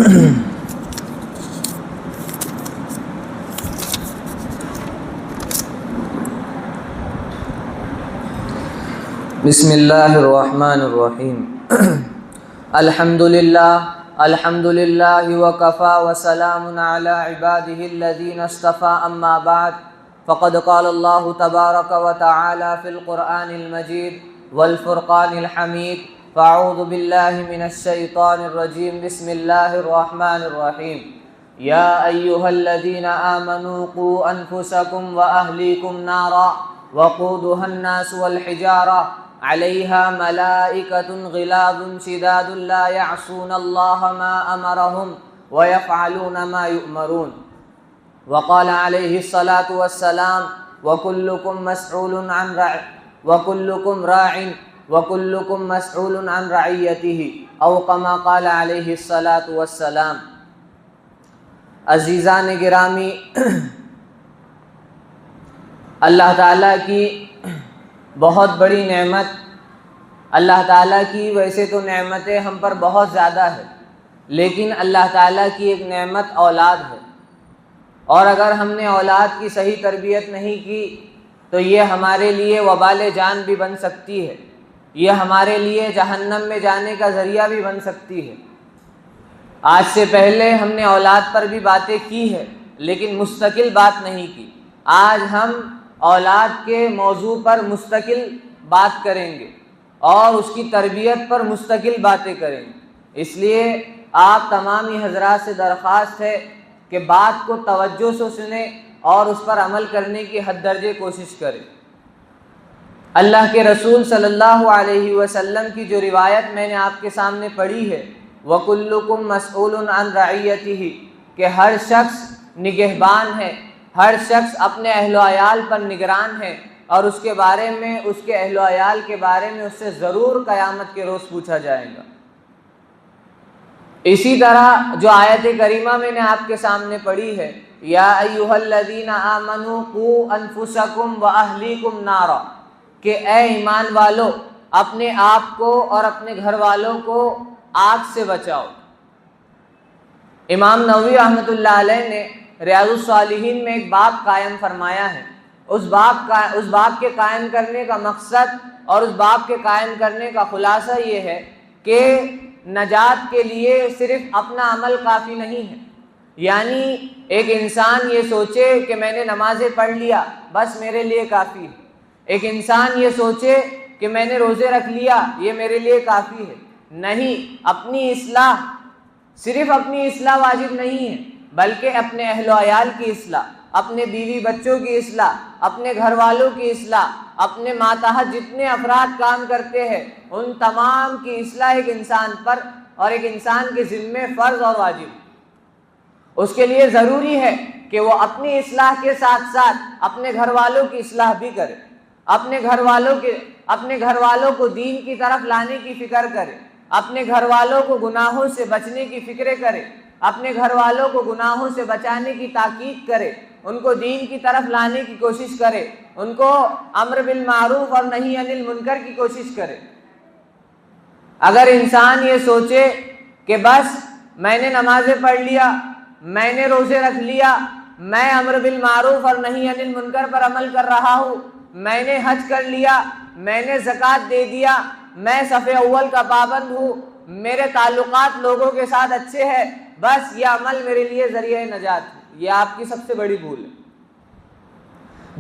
بسم اللہ الرحمن الرحیم الحمد للہ وکفا وسلام علی عباده الذین اصطفى اما بعد فقد قال اللہ تبارک وتعالی فی القرآن المجید والفرقان الحمید فاعوذ باللہ من الشیطان الرجیم بسم اللہ الرحمن الرحیم یا ایہا الذین آمنوا قوا انفسکم واہلیکم نارا وقودها الناس والحجارہ علیہا ملائکۃ غلاظ شداد لا یعصون اللہ ما امرہم ویفعلون ما یؤمرون وقال علیہ الصلاة والسلام وکلکم مسئول عن وکلکم راع وکلکم مسئول عن رعیتہ او کما قال علیہ الصلاة والسلام۔ عزیزان گرامی، اللہ تعالیٰ کی بہت بڑی نعمت، اللہ تعالیٰ کی ویسے تو نعمتیں ہم پر بہت زیادہ ہے، لیکن اللہ تعالیٰ کی ایک نعمت اولاد ہے، اور اگر ہم نے اولاد کی صحیح تربیت نہیں کی تو یہ ہمارے لیے وبال جان بھی بن سکتی ہے، یہ ہمارے لیے جہنم میں جانے کا ذریعہ بھی بن سکتی ہے۔ آج سے پہلے ہم نے اولاد پر بھی باتیں کی ہے، لیکن مستقل بات نہیں کی۔ آج ہم اولاد کے موضوع پر مستقل بات کریں گے اور اس کی تربیت پر مستقل باتیں کریں گے۔ اس لیے آپ تمامی حضرات سے درخواست ہے کہ بات کو توجہ سے سنیں اور اس پر عمل کرنے کی حد درجے کوشش کریں۔ اللہ کے رسول صلی اللہ علیہ وسلم کی جو روایت میں نے آپ کے سامنے پڑھی ہے، وَكُلُّكُمْ مَسْئُولٌ عَنْ رَعِيَّتِهِ، کہ ہر شخص نگہبان ہے، ہر شخص اپنے اہل و عیال پر نگران ہے، اور اس کے بارے میں، اس کے اہل و عیال کے بارے میں اس سے ضرور قیامت کے روز پوچھا جائے گا۔ اسی طرح جو آیت کریمہ میں نے آپ کے سامنے پڑھی ہے، یا ایھا الذین آمنوا قوا انفسکم واہلیکم نارا، کہ اے ایمان والو اپنے آپ کو اور اپنے گھر والوں کو آگ سے بچاؤ۔ امام نووی رحمۃ اللہ علیہ نے ریاض الصالحین میں ایک باب قائم فرمایا ہے۔ اس باب کے قائم کرنے کا مقصد اور اس باب کے قائم کرنے کا خلاصہ یہ ہے کہ نجات کے لیے صرف اپنا عمل کافی نہیں ہے، یعنی ایک انسان یہ سوچے کہ میں نے نمازیں پڑھ لیا بس میرے لیے کافی ہے، ایک انسان یہ سوچے کہ میں نے روزے رکھ لیا یہ میرے لیے کافی ہے۔ نہیں، اپنی اصلاح، صرف اپنی اصلاح واجب نہیں ہے، بلکہ اپنے اہل و عیال کی اصلاح، اپنے بیوی بچوں کی اصلاح، اپنے گھر والوں کی اصلاح، اپنے ماتحت جتنے افراد کام کرتے ہیں ان تمام کی اصلاح ایک انسان پر اور ایک انسان کے ذمے فرض اور واجب۔ اس کے لیے ضروری ہے کہ وہ اپنی اصلاح کے ساتھ ساتھ اپنے گھر والوں کی اصلاح بھی کرے، اپنے گھر والوں کو دین کی طرف لانے کی فکر کرے، اپنے گھر والوں کو گناہوں سے بچنے کی فکریں کرے، اپنے گھر والوں کو گناہوں سے بچانے کی تاکید کرے، ان کو دین کی طرف لانے کی کوشش کرے، ان کو امر بالمعروف اور نہی عن المنکر کی کوشش کرے۔ اگر انسان یہ سوچے کہ بس میں نے نمازیں پڑھ لیا، میں نے روزے رکھ لیا، میں امر بالمعروف اور نہی عن المنکر پر عمل کر رہا ہوں، میں نے حج کر لیا، میں نے زکوٰۃ دے دیا، میں صف اول کا پابند ہوں، میرے تعلقات لوگوں کے ساتھ اچھے ہیں، بس یہ عمل میرے لیے ذریعہ نجات ہے، یہ آپ کی سب سے بڑی بھول ہے۔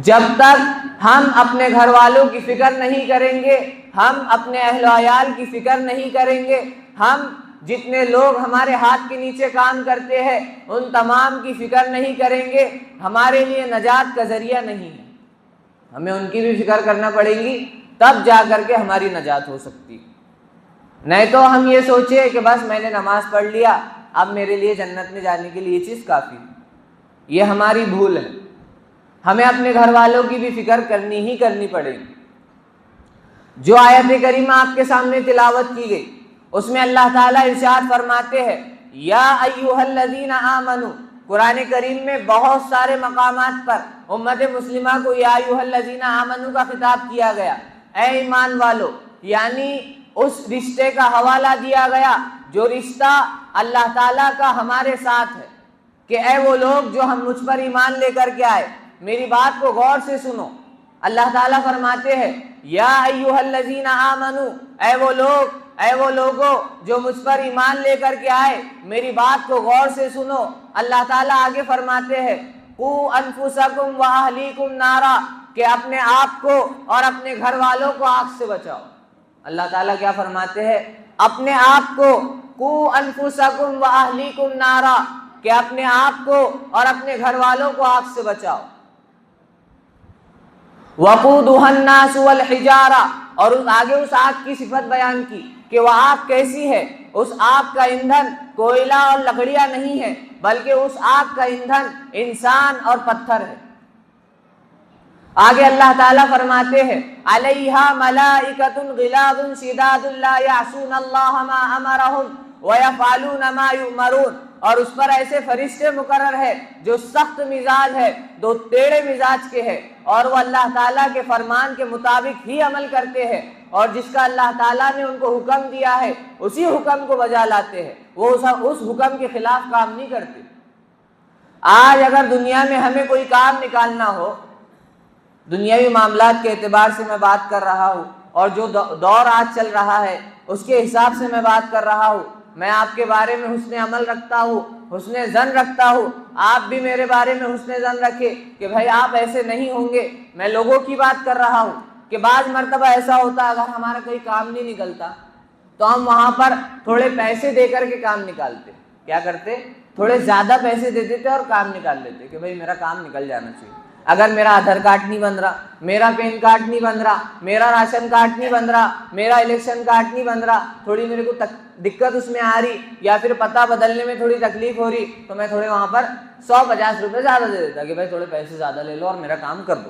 جب تک ہم اپنے گھر والوں کی فکر نہیں کریں گے، ہم اپنے اہل و عیال کی فکر نہیں کریں گے، ہم جتنے لوگ ہمارے ہاتھ کے نیچے کام کرتے ہیں ان تمام کی فکر نہیں کریں گے، ہمارے لیے نجات کا ذریعہ نہیں ہے۔ ہمیں ان کی بھی فکر کرنا پڑے گی، تب جا کر کے ہماری نجات ہو سکتی۔ نہیں تو ہم یہ سوچے کہ بس میں نے نماز پڑھ لیا، اب میرے لیے جنت میں جانے کے لیے یہ چیز کافی ہے، یہ ہماری بھول ہے۔ ہمیں اپنے گھر والوں کی بھی فکر کرنی ہی کرنی پڑے گی۔ جو آیت کریمہ آپ کے سامنے تلاوت کی گئی اس میں اللہ تعالیٰ ارشاد فرماتے ہیں یا ایھا الذین آمنوا، قرآن کریم میں بہت سارے مقامات پر امت مسلمہ کو یا ایھا الذین آمنوا کا خطاب کیا گیا، اے ایمان والو، یعنی اس رشتے کا حوالہ دیا گیا جو رشتہ اللہ تعالیٰ کا ہمارے ساتھ ہے کہ اے وہ لوگ جو ہم مجھ پر ایمان لے کر کے آئے، میری بات کو غور سے سنو۔ اللہ تعالیٰ فرماتے ہیں یا ایھا الذین آمنو، اے وہ لوگوں جو مجھ پر ایمان لے کر کے آئے، میری بات کو غور سے سنو۔ اللہ تعالیٰ آگے فرماتے ہیں قوا انفسکم واہلیکم نارا، کہ اپنے آپ کو اور اپنے گھر والوں کو آگ سے بچاؤ۔ اللہ تعالیٰ کیا فرماتے ہیں؟ اپنے آپ کو، قوا انفسکم واہلیکم نارا، کہ اپنے آپ کو اور اپنے گھر والوں کو آگ سے بچاؤ۔ وقودها الناس والحجارہ، اور آگے اس آگ کی صفت بیان کی کہ وہ آگ کیسی ہے۔ اس آگ کا ایندھن کوئلہ اور لکڑیاں نہیں ہے، بلکہ اس آگ کا ایندھن انسان اور پتھر ہے۔ آگے اللہ تعالیٰ فرماتے ہیں علیہا ملائکۃ غلاظ شداد لا یعصون اللہ ما امرہم ویفعلون ما یؤمرون، اور اس پر ایسے فرشتے مقرر ہے جو سخت مزاج ہے، دو ٹیڑھے مزاج کے ہیں، اور وہ اللہ تعالیٰ کے فرمان کے مطابق ہی عمل کرتے ہیں، اور جس کا اللہ تعالیٰ نے ان کو حکم دیا ہے اسی حکم کو بجا لاتے ہیں، وہ اس حکم کے خلاف کام نہیں کرتے۔ آج اگر دنیا میں ہمیں کوئی کام نکالنا ہو، دنیاوی معاملات کے اعتبار سے میں بات کر رہا ہوں، اور جو دور آج چل رہا ہے اس کے حساب سے میں بات کر رہا ہوں، میں آپ کے بارے میں حسن عمل رکھتا ہوں، حسن ظن رکھتا ہوں، آپ بھی میرے بارے میں حسن ظن رکھے کہ بھائی آپ ایسے نہیں ہوں گے۔ میں لوگوں کی بات کر رہا ہوں کہ بعض مرتبہ ایسا ہوتا اگر ہمارا کوئی کام نہیں نکلتا تو ہم وہاں پر تھوڑے پیسے دے کر کے کام نکالتے۔ کیا کرتے؟ تھوڑے زیادہ پیسے دے دیتے اور کام نکال لیتے کہ بھائی میرا کام نکل جانا چاہیے۔ اگر میرا آدھار کارڈ نہیں بن رہا، میرا پین کارڈ نہیں بن رہا، میرا راشن کارڈ نہیں بن رہا، میرا الیکشن کارڈ نہیں بن رہا، تھوڑی میرے کو دقت اس میں آ رہی، یا پھر پتہ بدلنے میں تھوڑی تکلیف ہو رہی، تو میں تھوڑے وہاں پر 150 روپے زیادہ دے دیتا کہ بھائی تھوڑے پیسے زیادہ لے لو اور میرا کام کر دو۔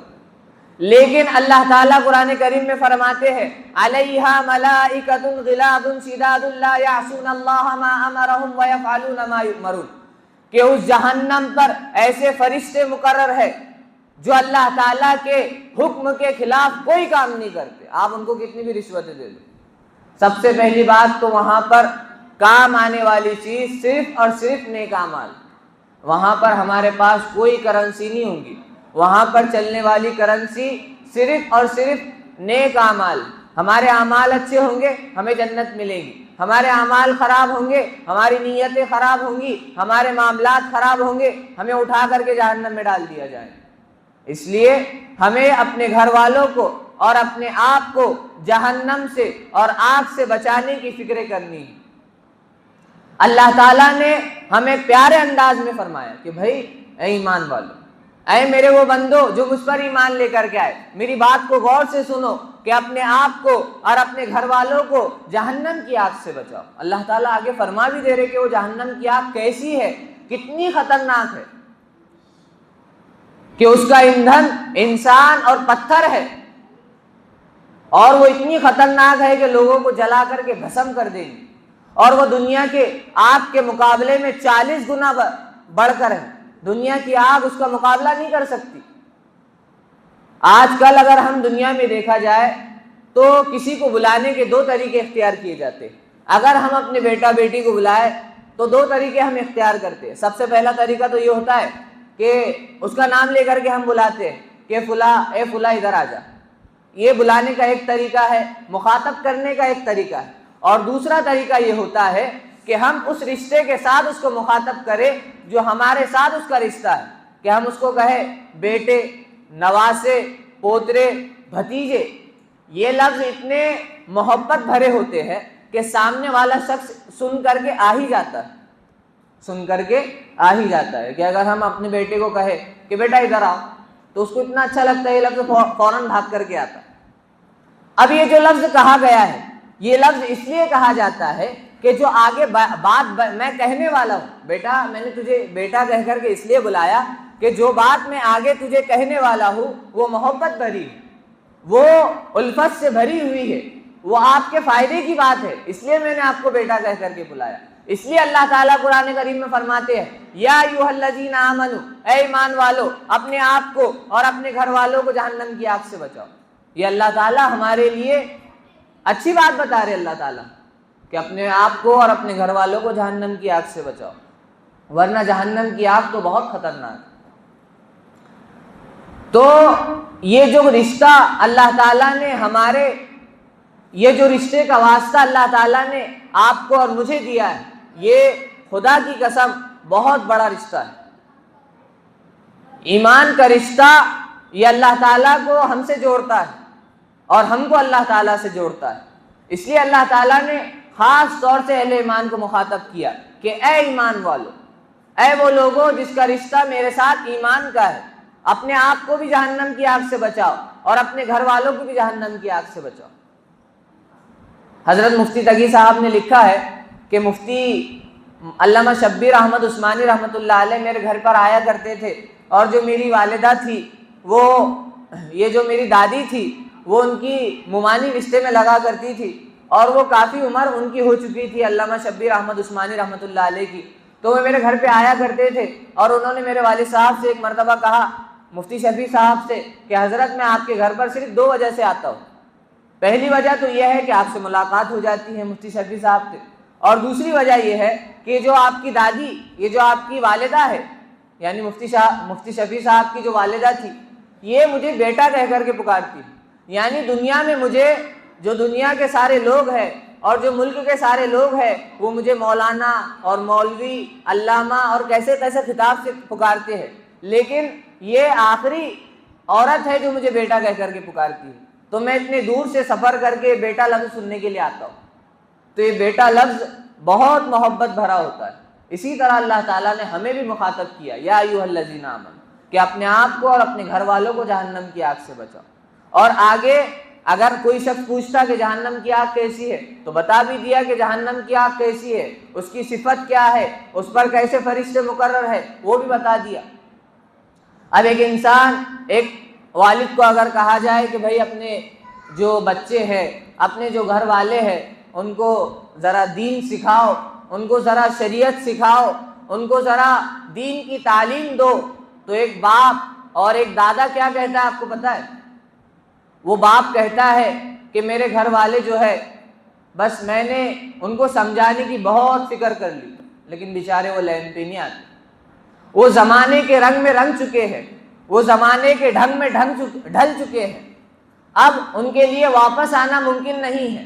لیکن اللہ تعالیٰ قرآن کریم میں فرماتے ہیں علیہا ملائکۃ غلاظ شداد لا یعصون اللہ ما امرہم ویفعلون ما یؤمرون، کہ اس جہنم پر ایسے فرشتے مقرر ہے جو اللہ تعالیٰ کے حکم کے خلاف کوئی کام نہیں کرتے۔ آپ ان کو کتنی بھی رشوتیں دے دو، سب سے پہلی بات تو وہاں پر کام آنے والی چیز صرف اور صرف نیک اعمال۔ وہاں پر ہمارے پاس کوئی کرنسی نہیں ہوگی، وہاں پر چلنے والی کرنسی صرف اور صرف نیک اعمال۔ ہمارے اعمال اچھے ہوں گے ہمیں جنت ملے گی، ہمارے اعمال خراب ہوں گے ہماری نیتیں خراب ہوں گی، ہمارے معاملات خراب ہوں گے ہمیں اٹھا کر کے جہنم میں ڈال دیا جائے۔ اس لیے ہمیں اپنے گھر والوں کو اور اپنے آپ کو جہنم سے اور آگ سے بچانے کی فکریں کرنی ہے۔ اللہ تعالیٰ نے ہمیں پیارے انداز میں فرمایا کہ بھائی اے ایمان والو، اے میرے وہ بندو جو مجھ پر ایمان لے کر کے آئے، میری بات کو غور سے سنو کہ اپنے آپ کو اور اپنے گھر والوں کو جہنم کی آگ سے بچاؤ۔ اللہ تعالیٰ آگے فرما بھی دے رہے کہ وہ جہنم کی آگ کیسی ہے، کتنی خطرناک ہے، کہ اس کا ایندھن انسان اور پتھر ہے، اور وہ اتنی خطرناک ہے کہ لوگوں کو جلا کر کے بھسم کر دے گی، اور وہ دنیا کے آگ کے مقابلے میں 40 گنا بڑھ کر ہے۔ دنیا کی آگ اس کا مقابلہ نہیں کر سکتی۔ آج کل اگر ہم دنیا میں دیکھا جائے تو کسی کو بلانے کے 2 طریقے اختیار کیے جاتے ہیں۔ اگر ہم اپنے بیٹا بیٹی کو بلائے تو 2 طریقے ہم اختیار کرتے ہیں۔ سب سے پہلا طریقہ تو یہ ہوتا ہے کہ اس کا نام لے کر کے ہم بلاتے ہیں کہ فلاں، اے فلاں ادھر آ جا۔ یہ بلانے کا ایک طریقہ ہے، مخاطب کرنے کا ایک طریقہ ہے۔ اور دوسرا طریقہ یہ ہوتا ہے کہ ہم اس رشتے کے ساتھ اس کو مخاطب کریں جو ہمارے ساتھ اس کا رشتہ ہے، کہ ہم اس کو کہیں بیٹے، نواسے، پوترے، بھتیجے۔ یہ لفظ اتنے محبت بھرے ہوتے ہیں کہ سامنے والا شخص سن کر کے آ ہی جاتا ہے کہ اگر ہم اپنے بیٹے کو کہیں کہ بیٹا ادھر آؤ تو اس کو اتنا اچھا لگتا ہے، یہ لفظ فوراً بھاگ کر کے آتا ہے۔ اب یہ جو لفظ کہا گیا ہے، یہ لفظ اس لیے کہا جاتا ہے کہ جو آگے بات میں کہنے والا ہوں، بیٹا میں نے تجھے بیٹا کہہ کر کے اس لیے بلایا کہ جو بات میں آگے تجھے کہنے والا ہوں وہ محبت بھری ہے، وہ الفت سے بھری ہوئی ہے، وہ آپ کے فائدے کی بات ہے، اس لیے میں نے آپ کو بیٹا کہہ کر کے بلایا۔ اس لیے اللہ تعالیٰ قرآن کریم میں فرماتے ہیں یا ایھا الذین آمنو، اے ایمان والو، اپنے آپ کو اور اپنے گھر والوں کو جہنم کی آگ سے بچاؤ۔ یہ اللہ تعالیٰ ہمارے لیے اچھی بات بتا رہے اللہ تعالیٰ کہ اپنے آپ کو اور اپنے گھر والوں کو جہنم کی آگ سے بچاؤ، ورنہ جہنم کی آگ تو بہت خطرناک ہے۔ تو یہ جو رشتہ اللہ تعالیٰ نے یہ جو رشتے کا واسطہ اللہ تعالیٰ نے آپ کو اور مجھے دیا ہے، یہ خدا کی قسم بہت بڑا رشتہ ہے۔ ایمان کا رشتہ یہ اللہ تعالیٰ کو ہم سے جوڑتا ہے اور ہم کو اللہ تعالیٰ سے جوڑتا ہے۔ اس لیے اللہ تعالیٰ نے خاص طور سے اہل ایمان کو مخاطب کیا کہ اے ایمان والو، اے وہ لوگوں جس کا رشتہ میرے ساتھ ایمان کا ہے، اپنے آپ کو بھی جہنم کی آگ سے بچاؤ اور اپنے گھر والوں کو بھی جہنم کی آگ سے بچاؤ۔ حضرت مفتی تقی صاحب نے لکھا ہے کہ مفتی علامہ شبیر احمد عثمانی رحمۃ اللہ علیہ میرے گھر پر آیا کرتے تھے، اور جو میری والدہ تھی یہ جو میری دادی تھی وہ ان کی ممانی رشتے میں لگا کرتی تھی، اور وہ کافی عمر ان کی ہو چکی تھی علامہ شبیر احمد عثمانی رحمۃ اللہ علیہ کی۔ تو وہ میرے گھر پہ آیا کرتے تھے، اور انہوں نے میرے والد صاحب سے ایک مرتبہ کہا، مفتی شفیع صاحب سے، کہ حضرت میں آپ کے گھر پر صرف 2 وجہ سے آتا ہوں۔ پہلی وجہ تو یہ ہے کہ آپ سے ملاقات ہو جاتی ہے مفتی شفیع صاحب سے، اور دوسری وجہ یہ ہے کہ جو آپ کی دادی، یہ جو آپ کی والدہ ہے، یعنی مفتی شفیع صاحب کی جو والدہ تھی، یہ مجھے بیٹا کہہ کر کے پکارتی ہے۔ یعنی دنیا میں مجھے، جو دنیا کے سارے لوگ ہیں اور جو ملک کے سارے لوگ ہیں، وہ مجھے مولانا اور مولوی، علامہ اور کیسے کیسے خطاب سے پکارتے ہیں، لیکن یہ آخری عورت ہے جو مجھے بیٹا کہہ کر کے پکارتی ہے۔ تو میں اتنے دور سے سفر کر کے بیٹا لفظ سننے کے لیے آتا ہوں۔ تو یہ بیٹا لفظ بہت محبت بھرا ہوتا ہے۔ اسی طرح اللہ تعالیٰ نے ہمیں بھی مخاطب کیا، یا ایھا الذین آمنوا، کہ اپنے آپ کو اور اپنے گھر والوں کو جہنم کی آگ سے بچاؤ۔ اور آگے اگر کوئی شخص پوچھتا کہ جہنم کی آگ کیسی ہے، تو بتا بھی دیا کہ جہنم کی آگ کیسی ہے، اس کی صفت کیا ہے، اس پر کیسے فرشتے مقرر ہے، وہ بھی بتا دیا۔ اب ایک انسان، ایک والد کو اگر کہا جائے کہ بھائی اپنے جو بچے ہیں، اپنے جو گھر والے ہیں، ان کو ذرا دین سکھاؤ، ان کو ذرا شریعت سکھاؤ، ان کو ذرا دین کی تعلیم دو، تو ایک باپ اور ایک دادا کیا کہتا ہے آپ کو پتہ ہے؟ وہ باپ کہتا ہے کہ میرے گھر والے جو ہے، بس میں نے ان کو سمجھانے کی بہت فکر کر لی، لیکن بیچارے وہ لین پہ نہیں آتے، وہ زمانے کے رنگ میں رنگ چکے ہیں، وہ زمانے کے ڈھنگ میں ڈھل چکے ہیں، اب ان کے لیے واپس آنا ممکن نہیں ہے۔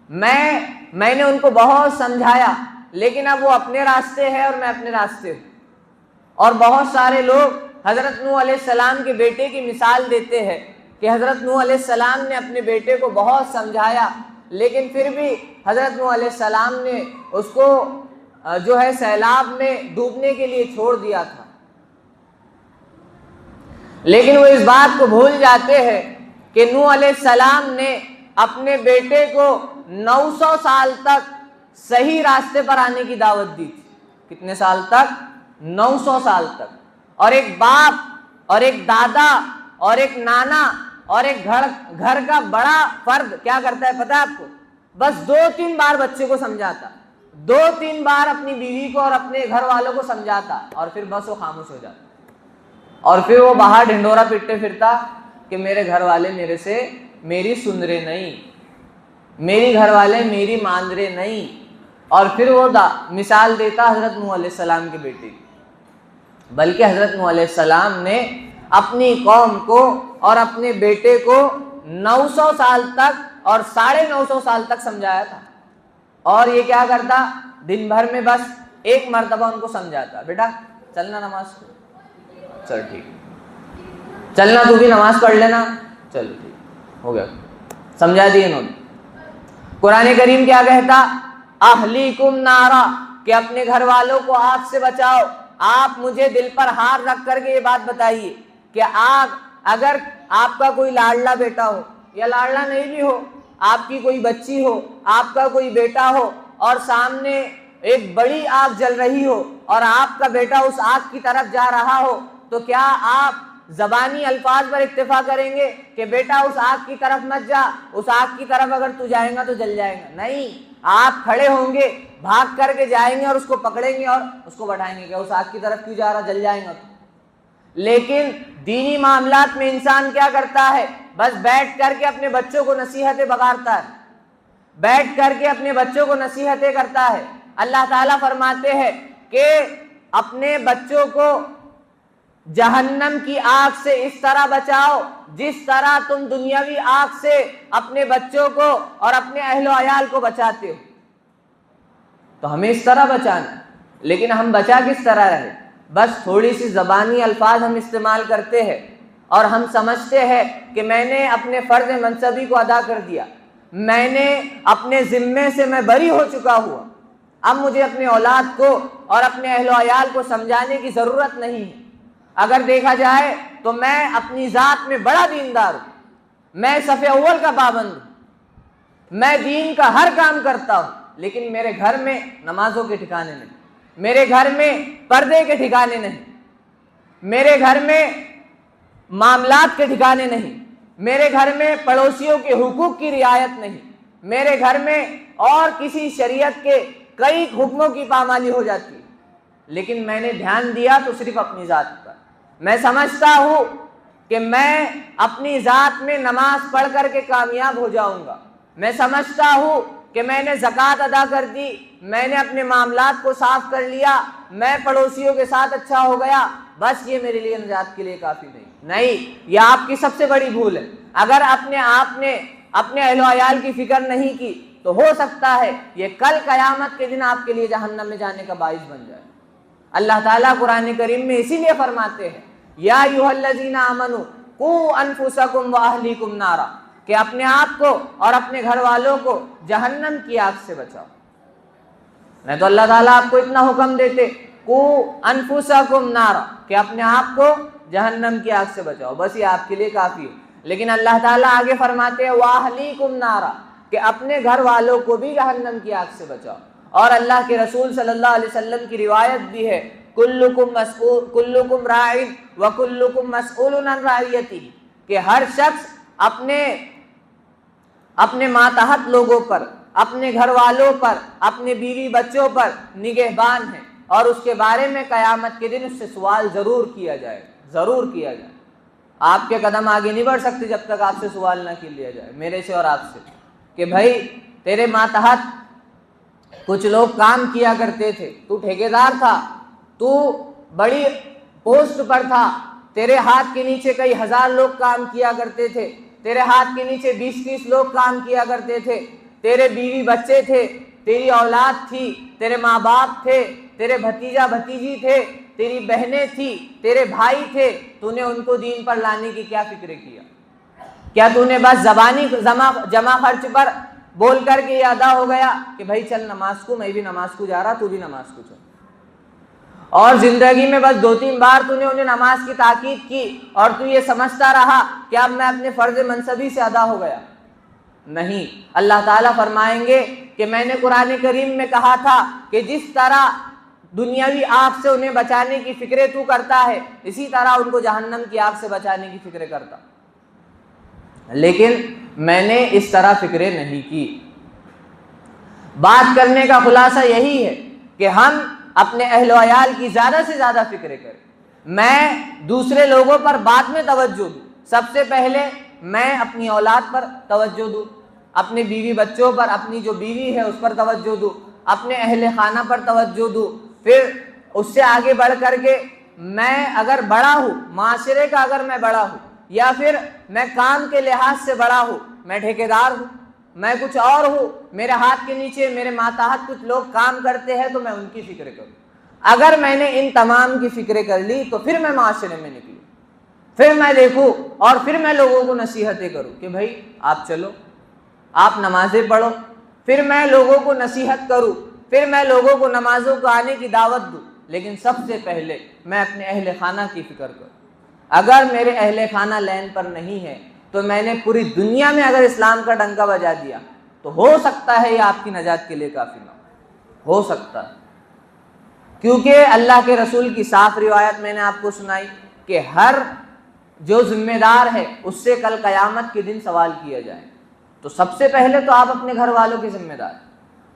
میں نے ان کو بہت سمجھایا، لیکن اب وہ اپنے راستے ہیں اور میں اپنے راستے ہوں۔ اور بہت سارے لوگ حضرت نوح علیہ السلام کے بیٹے کی مثال دیتے ہیں کہ حضرت نوح علیہ السلام نے اپنے بیٹے کو بہت سمجھایا، لیکن پھر بھی حضرت نوح علیہ السلام نے اس کو جو ہے سیلاب میں ڈوبنے کے لیے چھوڑ دیا تھا، لیکن وہ اس بات کو بھول جاتے ہیں کہ نوح علیہ السلام نے اپنے بیٹے کو 900 سال تک صحیح راستے پر آنے کی دعوت دی تھی۔ کتنے سال تک؟ 900 سال تک۔ اور ایک باپ اور ایک دادا اور ایک نانا اور ایک گھر کا بڑا فرد کیا کرتا ہے پتہ ہے آپ کو؟ بس 2-3 بار بچے کو سمجھاتا، 2-3 بار اپنی بیوی کو اور اپنے گھر والوں کو سمجھاتا، اور پھر بس وہ خاموش ہو جاتا، اور پھر وہ باہر ڈھنڈورا پیٹتے پھرتا کہ میرے گھر والے میری سن رہے نہیں، میری گھر والے میری مان رہے نہیں۔ اور پھر وہ مثال دیتا حضرت نوح علیہ السلام کے بیٹے کی۔ بلکہ حضرت نوح علیہ السلام نے اپنی قوم کو اور اپنے بیٹے کو 900 سال تک اور 950 سال تک سمجھایا تھا، اور یہ کیا کرتا؟ دن بھر میں بس ایک مرتبہ ان کو سمجھاتا، بیٹا چلنا نماز پڑھ، چل ٹھیک، چلنا تو بھی نماز پڑھ لینا، چل ٹھیک ہو گیا، سمجھا دی انہوں نے۔ قرآن کریم کیا کہتا؟ اہلیکم نارا، کہ اپنے گھر والوں کو آگ سے بچاؤ۔ آپ مجھے دل پر ہاتھ رکھ کر کے یہ بات بتائیے کہ آگ، اگر آپ کا کوئی لاڈلا بیٹا ہو یا لاڈلا نہیں بھی ہو، آپ کی کوئی بچی ہو، آپ کا کوئی بیٹا ہو، اور سامنے ایک بڑی آگ جل رہی ہو اور آپ کا بیٹا اس آگ کی طرف جا رہا ہو، تو کیا آپ زبانی الفاظ پر اکتفا کریں گے کہ بیٹا اس آگ کی طرف مت جا، اس آگ کی طرف اگر تو جائیں گا تو جل جائے گا؟ نہیں، آپ کھڑے ہوں گے، بھاگ کر کے جائیں گے اور اس کو پکڑیں گے اور اس کو بٹھائیں گے کہ اس آگ کی طرف کیوں جا رہا، جل جائیں گا تو۔ لیکن دینی معاملات میں انسان کیا کرتا ہے؟ بس بیٹھ کر کے اپنے بچوں کو نصیحتیں بگارتا ہے، بیٹھ کر کے اپنے بچوں کو نصیحتیں کرتا ہے۔ اللہ تعالیٰ فرماتے ہیں کہ اپنے بچوں کو جہنم کی آگ سے اس طرح بچاؤ جس طرح تم دنیاوی آگ سے اپنے بچوں کو اور اپنے اہل و عیال کو بچاتے ہو۔ تو ہمیں اس طرح بچانا ہے، لیکن ہم بچا کس طرح رہے؟ بس تھوڑی سی زبانی الفاظ ہم استعمال کرتے ہیں اور ہم سمجھتے ہیں کہ میں نے اپنے فرض منصبی کو ادا کر دیا، میں نے اپنے ذمے سے میں بری ہو چکا ہوا، اب مجھے اپنے اولاد کو اور اپنے اہل و عیال کو سمجھانے کی ضرورت نہیں ہے۔ اگر دیکھا جائے تو میں اپنی ذات میں بڑا دیندار ہوں، میں صف اول کا پابند ہوں، میں دین کا ہر کام کرتا ہوں، لیکن میرے گھر میں نمازوں کے ٹھکانے نہیں، میرے گھر میں پردے کے ٹھکانے نہیں، میرے گھر میں معاملات کے ٹھکانے نہیں، میرے گھر میں پڑوسیوں کے حقوق کی رعایت نہیں، میرے گھر میں اور کسی شریعت کے کئی حکموں کی پامالی ہو جاتی ہے، لیکن میں نے دھیان دیا تو صرف اپنی ذات پر۔ میں سمجھتا ہوں کہ میں اپنی ذات میں نماز پڑھ کر کے کامیاب ہو جاؤں گا، میں سمجھتا ہوں کہ میں نے زکوٰۃ ادا کر دی، میں نے اپنے معاملات کو صاف کر لیا، میں پڑوسیوں کے ساتھ اچھا ہو گیا، بس یہ میرے لیے نجات کے لیے کافی نہیں، یہ آپ کی سب سے بڑی بھول ہے۔ اگر اپنے آپ نے اپنے اہل و عیال کی فکر نہیں کی تو ہو سکتا ہے یہ کل قیامت کے دن آپ کے لیے جہنم میں جانے کا باعث بن جائے۔ اللہ تعالیٰ قرآن کریم میں اسی لیے فرماتے ہیں یا ایھا الذین آمنوا قوا انفسکم واہلیکم نارا، کہ اپنے آپ کو اور اپنے گھر والوں کو جہنم کی آگ سے بچاؤ۔ نہیں تو اللہ تعالیٰ آپ کو اتنا حکم دیتے قوا انفسکم نارا، کہ اپنے آپ کو جہنم کی آگ سے بچاؤ، بس یہ آپ کے لیے کافی ہے۔ لیکن اللہ تعالیٰ آگے فرماتے ہیں واہلیکم نارا، کہ اپنے گھر والوں کو بھی جہنم کی آگ سے بچاؤ۔ اور اللہ کے رسول صلی اللہ علیہ وسلم کی روایت بھی ہے کلکم راع وکلکم مسئول عن رعیتہ، کہ ہر شخص اپنے ماتحت لوگوں پر، اپنے گھر والوں پر، اپنے بیوی بچوں پر نگہبان ہے، اور اس کے بارے میں قیامت کے دن اس سے سوال ضرور کیا جائے، ضرور کیا جائے۔ آپ کے قدم آگے نہیں بڑھ سکتے جب تک آپ سے سوال نہ کر لیا جائے، میرے سے اور آپ سے، کہ بھائی تیرے ماتحت کچھ لوگ کام کیا کرتے تھے، تو ٹھیکیدار تھا، تو بڑی پوسٹ پر تھا، تیرے ہاتھ کے نیچے کئی ہزار لوگ کام کیا کرتے تھے، تیرے ہاتھ کے نیچے 20-30 لوگ کام کیا کرتے تھے، تیرے بیوی بچے تھے، تیری اولاد تھی، تیرے ماں باپ تھے، تیرے بھتیجا بھتیجی تھے، تیری بہنیں تھی، تیرے بھائی تھے، تو نے ان کو دین پر لانے کی کیا فکر کیا؟ کیا تو نے بس زبانی جمع خرچ پر بول کر کے یہ ادا ہو گیا کہ بھائی چل نماز کو، میں بھی نماز کو جا رہا، تو بھی نماز کو چل، اور زندگی میں بس 2-3 بار تو نے انہیں نماز کی تاکید کی اور تو یہ سمجھتا رہا کہ اب میں اپنے فرض منصبی سے ادا ہو گیا؟ نہیں، اللہ تعالیٰ فرمائیں گے کہ میں نے قرآن کریم میں کہا تھا کہ جس طرح دنیاوی آگ سے انہیں بچانے کی فکریں تو کرتا ہے، اسی طرح ان کو جہنم کی آگ سے بچانے کی فکریں کرتا، لیکن میں نے اس طرح فکریں نہیں کی۔ بات کرنے کا خلاصہ یہی ہے کہ ہم اپنے اہل و عیال کی زیادہ سے زیادہ فکریں کریں۔ میں دوسرے لوگوں پر بعد میں توجہ دوں، سب سے پہلے میں اپنی اولاد پر توجہ دوں، اپنے بیوی بچوں پر، اپنی جو بیوی ہے اس پر توجہ دوں، اپنے اہل خانہ پر توجہ دوں، پھر اس سے آگے بڑھ کر کے میں اگر بڑا ہوں، معاشرے کا اگر میں بڑا ہوں، یا پھر میں کام کے لحاظ سے بڑا ہوں، میں ٹھیکیدار ہوں، میں کچھ اور ہوں، میرے ہاتھ کے نیچے میرے ماتحت کچھ لوگ کام کرتے ہیں، تو میں ان کی فکر کروں۔ اگر میں نے ان تمام کی فکریں کر لی تو پھر میں معاشرے میں نکلوں، پھر میں دیکھوں اور پھر میں لوگوں کو نصیحتیں کروں کہ بھائی آپ چلو، آپ نمازیں پڑھو، پھر میں لوگوں کو نصیحت کروں، پھر میں لوگوں کو نمازوں کو آنے کی دعوت دوں، لیکن سب سے پہلے میں اپنے اہل خانہ کی فکر کروں۔ اگر میرے اہل خانہ لین پر نہیں ہے تو میں نے پوری دنیا میں اگر اسلام کا ڈنکا بجا دیا تو ہو سکتا ہے یہ آپ کی نجات کے لیے کافی نہ ہو سکتا ہے، کیونکہ اللہ کے رسول کی صاف روایت میں نے آپ کو سنائی کہ ہر جو ذمہ دار ہے اس سے کل قیامت کے دن سوال کیا جائے۔ تو سب سے پہلے تو آپ اپنے گھر والوں کے ذمہ دار،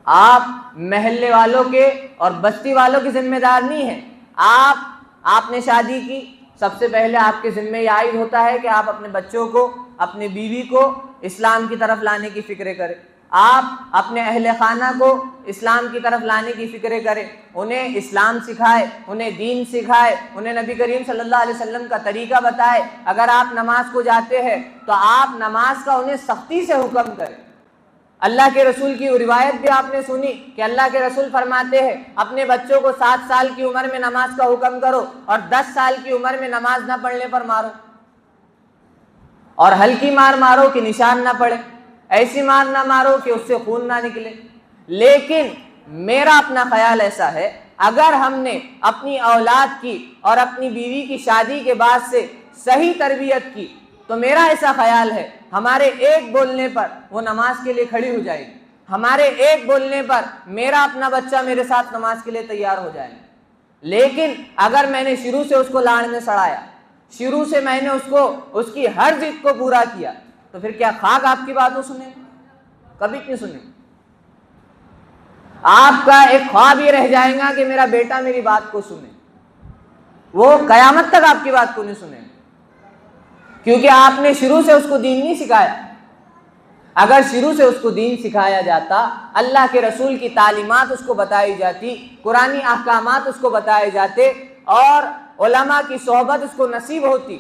آپ محلے والوں کے اور بستی والوں کے ذمہ دار نہیں ہیں۔ آپ نے شادی کی، سب سے پہلے آپ کے ذمہ یہ عائد ہوتا ہے کہ آپ اپنے بچوں کو، اپنے بیوی کو اسلام کی طرف لانے کی فکریں کریں۔ آپ اپنے اہل خانہ کو اسلام کی طرف لانے کی فکر کریں، انہیں اسلام سکھائے، انہیں دین سکھائے، انہیں نبی کریم صلی اللہ علیہ وسلم کا طریقہ بتائے۔ اگر آپ نماز کو جاتے ہیں تو آپ نماز کا انہیں سختی سے حکم کریں۔ اللہ کے رسول کی روایت بھی آپ نے سنی کہ اللہ کے رسول فرماتے ہیں اپنے بچوں کو 7 سال کی عمر میں نماز کا حکم کرو اور 10 سال کی عمر میں نماز نہ پڑھنے پر مارو، اور ہلکی مار مارو کہ نشان نہ پڑے، ایسی مار نہ مارو کہ اس سے خون نہ نکلے۔ لیکن میرا اپنا خیال ایسا ہے، اگر ہم نے اپنی اولاد کی اور اپنی بیوی کی شادی کے بعد سے صحیح تربیت کی تو میرا ایسا خیال ہے ہمارے ایک بولنے پر وہ نماز کے لیے کھڑی ہو جائے گی، ہمارے ایک بولنے پر میرا اپنا بچہ میرے ساتھ نماز کے لیے تیار ہو جائے گا۔ لیکن اگر میں نے شروع سے اس کو لاڑ میں سڑایا، شروع سے میں نے اس کی ہر ضد کو پورا کیا، تو پھر کیا خاک آپ کی باتوں سنے؟ کبھی نہیں سنے۔ آپ کا ایک خواب یہ رہ جائے گا کہ میرا بیٹا میری بات کو سنے، وہ قیامت تک آپ کی بات کو نہیں سنے، کیونکہ آپ نے شروع سے اس کو دین نہیں سکھایا۔ اگر شروع سے اس کو دین سکھایا جاتا، اللہ کے رسول کی تعلیمات اس کو بتائی جاتی، قرآنی احکامات اس کو بتائے جاتے، اور علماء کی صحبت اس کو نصیب ہوتی،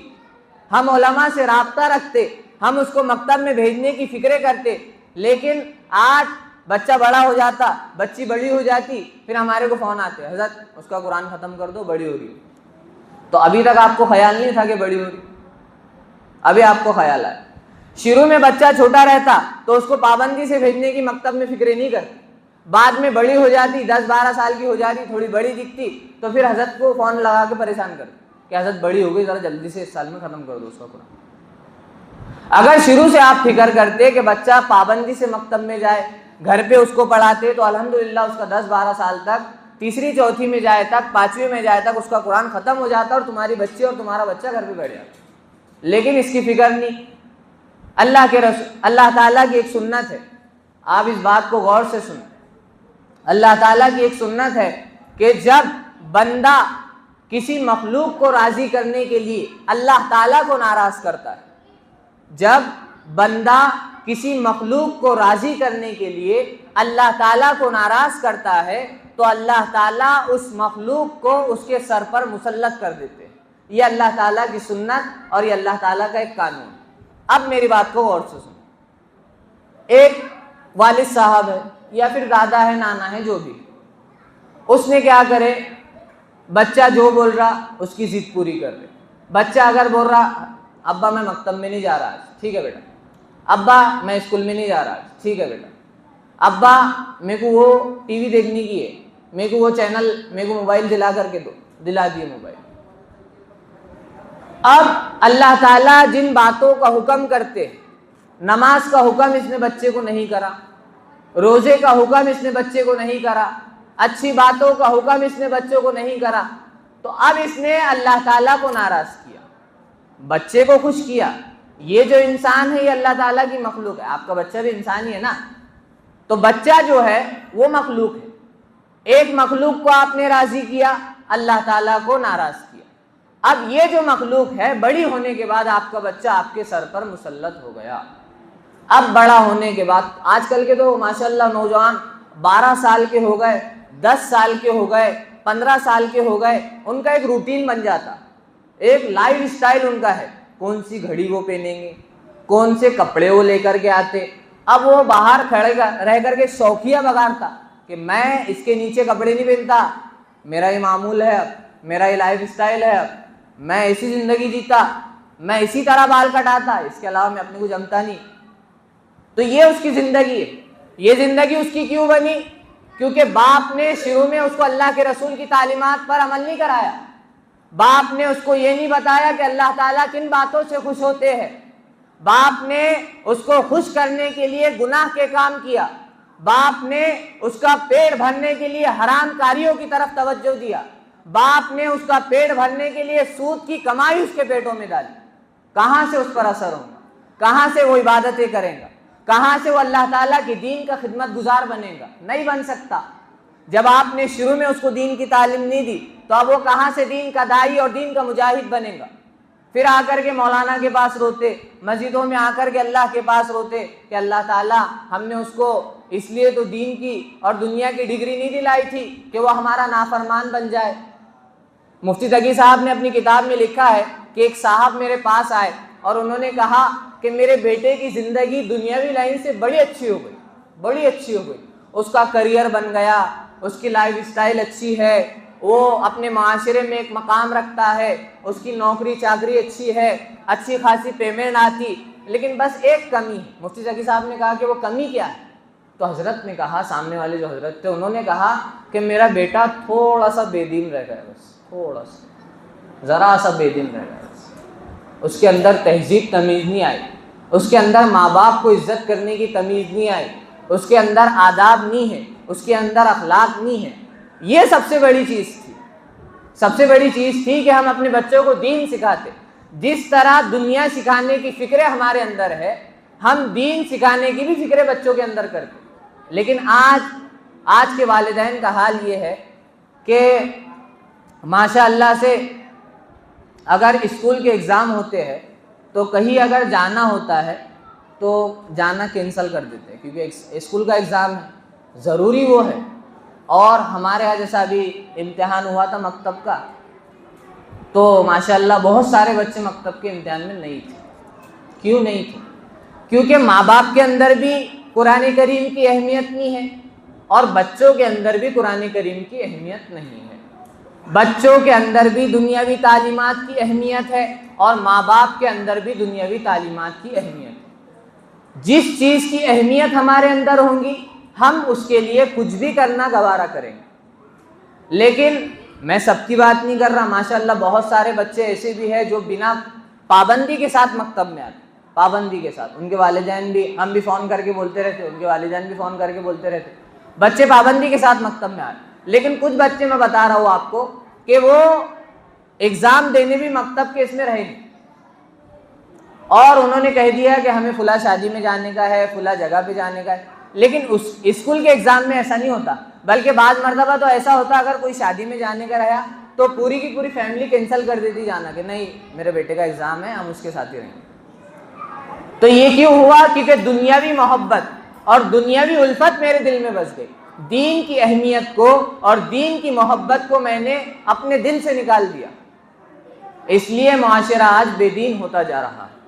ہم علماء سے رابطہ رکھتے، ہم اس کو مکتب میں بھیجنے کی فکریں کرتے۔ لیکن آج بچہ بڑا ہو جاتا، بچی بڑی ہو جاتی، پھر ہمارے کو فون آتے، حضرت اس کا قرآن ختم کر دو، بڑی ہو رہی ہے۔ تو ابھی تک آپ کو خیال نہیں تھا کہ بڑی ہو رہی، ابھی آپ کو خیال آیا۔ شروع میں بچہ چھوٹا رہتا تو اس کو پابندی سے بھیجنے کی مکتب میں فکریں نہیں کرتے، بعد میں بڑی ہو جاتی، 10-12 سال کی ہو جاتی، تھوڑی بڑی دکھتی تو پھر حضرت کو فون لگا کے پریشان کرتے کہ حضرت بڑی ہو گئی، ذرا جلدی سے اس سال میں ختم کر دو اس کا قرآن۔ اگر شروع سے آپ فکر کرتے کہ بچہ پابندی سے مکتب میں جائے، گھر پہ اس کو پڑھاتے، تو الحمدللہ اس کا 10-12 سال تک، تیسری چوتھی میں جائے تک، 5ویں میں جائے تک اس کا قرآن ختم ہو جاتا اور تمہاری بچی اور تمہارا بچہ گھر پہ بیٹھ جاتا۔ لیکن اس کی فکر نہیں۔ اللہ تعالیٰ کی ایک سنت ہے، آپ اس بات کو غور سے سنیں۔ اللہ تعالیٰ کی ایک سنت ہے کہ جب بندہ کسی مخلوق کو راضی کرنے کے لیے اللہ تعالیٰ کو ناراض کرتا ہے، جب بندہ کسی مخلوق کو راضی کرنے کے لیے اللہ تعالیٰ کو ناراض کرتا ہے تو اللہ تعالیٰ اس مخلوق کو اس کے سر پر مسلط کر دیتے ہیں۔ یہ اللہ تعالیٰ کی سنت اور یہ اللہ تعالیٰ کا ایک قانون۔ اب میری بات کو غور سے سنو۔ ایک والد صاحب ہے یا پھر دادا ہے، نانا ہے، جو بھی، اس نے کیا کرے، بچہ جو بول رہا اس کی ضد پوری کر لے۔ بچہ اگر بول رہا ابا میں مکتب میں نہیں جا رہا، ٹھیک ہے بیٹا، ابا میں اسکول میں نہیں جا رہا، ٹھیک ہے بیٹا، ابا میرے کو وہ ٹی وی دیکھنے کی ہے، میرے کو وہ چینل، میرے کو موبائل دلا کر کے دو، دلا دیے موبائل۔ اب اللہ تعالیٰ جن باتوں کا حکم کرتے، نماز کا حکم اس نے بچے کو نہیں کرا، روزے کا حکم اس نے بچے کو نہیں کرا، اچھی باتوں کا حکم اس نے بچوں کو نہیں کرا، تو اب اس نے اللہ تعالیٰ کو ناراض کیا، بچے کو خوش کیا۔ یہ جو انسان ہے یہ اللہ تعالیٰ کی مخلوق ہے، آپ کا بچہ بھی انسان ہی ہے نا، تو بچہ جو ہے وہ مخلوق ہے، ایک مخلوق کو آپ نے راضی کیا، اللہ تعالیٰ کو ناراض کیا۔ اب یہ جو مخلوق ہے بڑی ہونے کے بعد آپ کا بچہ آپ کے سر پر مسلط ہو گیا۔ اب بڑا ہونے کے بعد آج کل کے تو ماشاءاللہ نوجوان 12 سال کے ہو گئے، 10 سال کے ہو گئے، 15 سال کے ہو گئے، ان کا ایک روٹین بن جاتا، ایک لائف سٹائل ان کا ہے، کون سی گھڑی وہ پہنیں گے، کون سے کپڑے وہ لے کر کے آتے۔ اب وہ باہر کھڑے رہ کر کے شوقیہ بگاڑتا کہ میں اس کے نیچے کپڑے نہیں پہنتا، میرا یہ معمول ہے، اب میرا یہ لائف سٹائل ہے، اب میں ایسی زندگی جیتا، میں اسی طرح بال کٹاتا، اس کے علاوہ میں اپنے کو جمتا نہیں۔ تو یہ اس کی زندگی ہے۔ یہ زندگی اس کی کیوں بنی؟ کیونکہ باپ نے شروع میں اس کو اللہ کے رسول کی تعلیمات پر عمل نہیں کرایا، باپ نے اس کو یہ نہیں بتایا کہ اللہ تعالیٰ کن باتوں سے خوش ہوتے ہیں، باپ نے اس کو خوش کرنے کے لیے گناہ کے کام کیا، باپ نے اس کا پیٹ بھرنے کے لیے حرام کاریوں کی طرف توجہ دیا، باپ نے اس کا پیٹ بھرنے کے لیے سود کی کمائی اس کے پیٹوں میں ڈالی۔ کہاں سے اس پر اثر ہوگا؟ کہاں سے وہ عبادتیں کرے گا؟ کہاں سے وہ اللہ تعالیٰ کی دین کا خدمت گزار بنے گا؟ نہیں بن سکتا۔ جب آپ نے شروع میں اس کو دین کی تعلیم نہیں دی تو اب وہ کہاں سے دین کا داعی اور دین کا مجاہد بنے گا؟ پھر آ کر کے مولانا کے پاس روتے، مسجدوں میں آ کر کے اللہ کے پاس روتے کہ اللہ تعالیٰ ہم نے اس کو اس لیے تو دین کی اور دنیا کی ڈگری نہیں دلائی تھی کہ وہ ہمارا نافرمان بن جائے۔ مفتی تقی صاحب نے اپنی کتاب میں لکھا ہے کہ ایک صاحب میرے پاس آئے اور انہوں نے کہا کہ میرے بیٹے کی زندگی دنیاوی لائن سے بڑی اچھی ہو گئی، بڑی اچھی ہو گئی، اس کا کریئر بن گیا، اس کی لائف اسٹائل اچھی ہے، وہ اپنے معاشرے میں ایک مقام رکھتا ہے، اس کی نوکری چاکری اچھی ہے، اچھی خاصی پیمنٹ آتی، لیکن بس ایک کمی ہے۔ مفتی تقی صاحب نے کہا کہ وہ کمی کیا ہے؟ تو حضرت نے کہا، سامنے والے جو حضرت تھے انہوں نے کہا کہ میرا بیٹا تھوڑا سا بے دین رہ گیا، بس تھوڑا سا، ذرا سا بے دین رہ گیا، بس اس کے اندر تہذیب تمیز نہیں آئی، اس کے اندر ماں باپ کو عزت کرنے کی تمیز نہیں آئی، اس کے اندر آداب نہیں ہے، اس کے اندر اخلاق نہیں ہے۔ یہ سب سے بڑی چیز تھی، سب سے بڑی چیز تھی کہ ہم اپنے بچوں کو دین سکھاتے۔ جس طرح دنیا سکھانے کی فکریں ہمارے اندر ہے، ہم دین سکھانے کی بھی فکریں بچوں کے اندر کرتے۔ لیکن آج کے والدین کا حال یہ ہے کہ ماشاء اللہ سے اگر اسکول کے ایگزام ہوتے ہیں تو کہیں اگر جانا ہوتا ہے تو جانا کینسل کر دیتے ہیں، کیونکہ اسکول کا ایگزام ہے، ضروری وہ ہے۔ اور ہمارے یہاں جیسا ابھی امتحان ہوا تھا مکتب کا، تو ماشاءاللہ بہت سارے بچے مکتب کے امتحان میں نہیں تھے۔ کیوں نہیں تھے؟ کیونکہ ماں باپ کے اندر بھی قرآن کریم کی اہمیت نہیں ہے اور بچوں کے اندر بھی قرآن کریم کی اہمیت نہیں ہے۔ بچوں کے اندر بھی دنیاوی تعلیمات کی اہمیت ہے اور ماں باپ کے اندر بھی دنیاوی تعلیمات کی اہمیت ہے۔ جس چیز کی اہمیت ہمارے اندر ہوں گی ہم اس کے لیے کچھ بھی کرنا گوارا کریں گے۔ لیکن میں سب کی بات نہیں کر رہا، ماشاءاللہ بہت سارے بچے ایسے بھی ہیں جو بنا پابندی کے ساتھ مکتب میں آتے، پابندی کے ساتھ، ان کے والدین بھی، ہم بھی فون کر کے بولتے رہتے، ان کے والدین بھی فون کر کے بولتے رہتے، بچے پابندی کے ساتھ مکتب میں آتے۔ لیکن کچھ بچے میں بتا رہا ہوں آپ کو کہ وہ ایگزام دینے بھی مکتب کے اس میں رہے نہیں، اور انہوں نے کہہ دیا کہ ہمیں فلاں شادی میں جانے کا ہے، فلاں جگہ پہ جانے کا ہے۔ لیکن اس اسکول کے ایگزام میں ایسا نہیں ہوتا، بلکہ بعض مرتبہ تو ایسا ہوتا اگر کوئی شادی میں جانے کا رہا تو پوری کی پوری فیملی کینسل کر دیتی جانا کہ نہیں میرے بیٹے کا ایگزام ہے، ہم اس کے ساتھ ہی رہیں گے۔ تو یہ کیوں ہوا؟ کیونکہ دنیاوی محبت اور دنیاوی الفت میرے دل میں بس گئی، دین کی اہمیت کو اور دین کی محبت کو میں نے اپنے دل سے نکال دیا، اس لیے معاشرہ آج بے دین ہوتا جا رہا ہے۔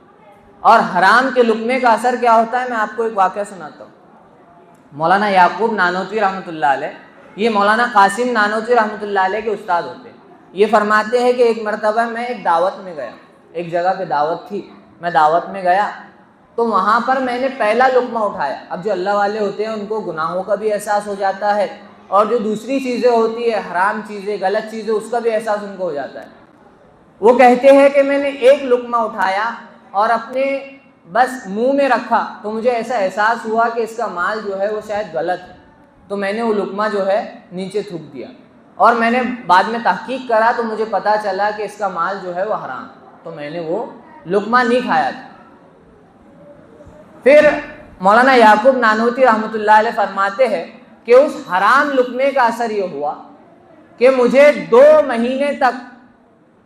اور حرام کے لقمے کا اثر کیا ہوتا ہے، میں آپ کو ایک واقعہ سناتا ہوں۔ مولانا یعقوب نانوتوی رحمۃ اللہ علیہ، یہ مولانا قاسم نانوتوی رحمۃ اللہ علیہ کے استاد ہوتے ہیں، یہ فرماتے ہیں کہ ایک مرتبہ میں ایک دعوت میں گیا، ایک جگہ پہ دعوت تھی، میں دعوت میں گیا تو وہاں پر میں نے پہلا لقمہ اٹھایا۔ اب جو اللہ والے ہوتے ہیں ان کو گناہوں کا بھی احساس ہو جاتا ہے اور جو دوسری چیزیں ہوتی ہے، حرام چیزیں، غلط چیزیں، اس کا بھی احساس ان کو ہو جاتا ہے۔ وہ کہتے ہیں کہ میں نے ایک لقمہ اٹھایا اور اپنے بس منہ میں رکھا تو مجھے ایسا احساس ہوا کہ اس کا مال جو ہے وہ شاید غلط ہے، تو میں نے وہ لقمہ جو ہے نیچے تھوک دیا، اور میں نے بعد میں تحقیق کرا تو مجھے پتا چلا کہ اس کا مال جو ہے وہ حرام ہے، تو میں نے وہ لقمہ نہیں کھایا تھا۔ پھر مولانا یعقوب نانوتوی رحمۃ اللہ علیہ فرماتے ہیں کہ اس حرام لقمے کا اثر یہ ہوا کہ مجھے 2 مہینے تک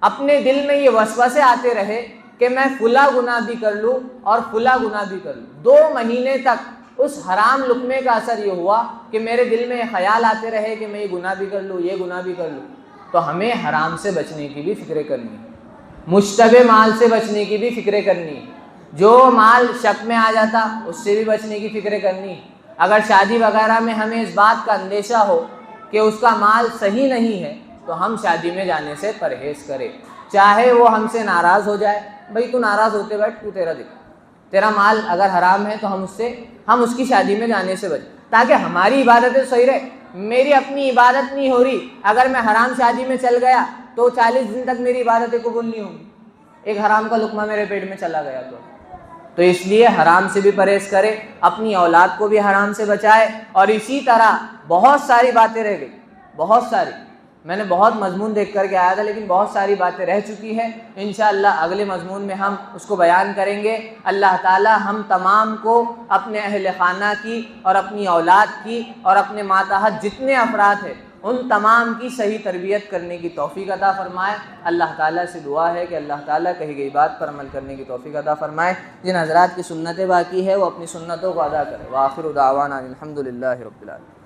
اپنے دل میں یہ وسوسے آتے رہے کہ میں فلاں گناہ بھی کر لوں اور فلاں گناہ بھی کر لوں۔ 2 مہینے تک اس حرام لقمے کا اثر یہ ہوا کہ میرے دل میں خیال آتے رہے کہ میں یہ گناہ بھی کر لوں، یہ گناہ بھی کر لوں۔ تو ہمیں حرام سے بچنے کی بھی فکریں کرنی ہے، مشتبہ مال سے بچنے کی بھی فکریں کرنی ہے، جو مال شک میں آ جاتا اس سے بھی بچنے کی فکریں کرنی ہے۔ اگر شادی وغیرہ میں ہمیں اس بات کا اندیشہ ہو کہ اس کا مال صحیح نہیں ہے تو ہم شادی میں جانے سے پرہیز کریں، چاہے وہ ہم سے ناراض ہو جائے، بھائی تو ناراض ہوتے بیٹھ، تو تیرا دکھ، تیرا مال اگر حرام ہے تو ہم اس کی شادی میں جانے سے بچیں، تاکہ ہماری عبادتیں صحیح رہے۔ میری اپنی عبادت نہیں ہو رہی، اگر میں حرام شادی میں چل گیا تو 40 دن تک میری عبادتیں قبول نہیں ہوں گی، ایک حرام کا لقمہ میرے پیٹ میں چلا گیا تو اس لیے حرام سے بھی پرہیز کرے، اپنی اولاد کو بھی حرام سے بچائے۔ اور اسی طرح بہت ساری باتیں رہ گئی، بہت ساری، میں نے بہت مضمون دیکھ کر کے آیا تھا لیکن بہت ساری باتیں رہ چکی ہیں، انشاءاللہ اگلے مضمون میں ہم اس کو بیان کریں گے۔ اللہ تعالی ہم تمام کو اپنے اہل خانہ کی اور اپنی اولاد کی اور اپنے ماتحت جتنے افراد ہیں ان تمام کی صحیح تربیت کرنے کی توفیق عطا فرمائے۔ اللہ تعالیٰ سے دعا ہے کہ اللہ تعالیٰ کہی گئی بات پر عمل کرنے کی توفیق عطا فرمائے۔ جن حضرات کی سنتیں باقی ہے وہ اپنی سنتوں کو ادا کرے۔ وآخر دعوانا الحمدللہ رب العالمین۔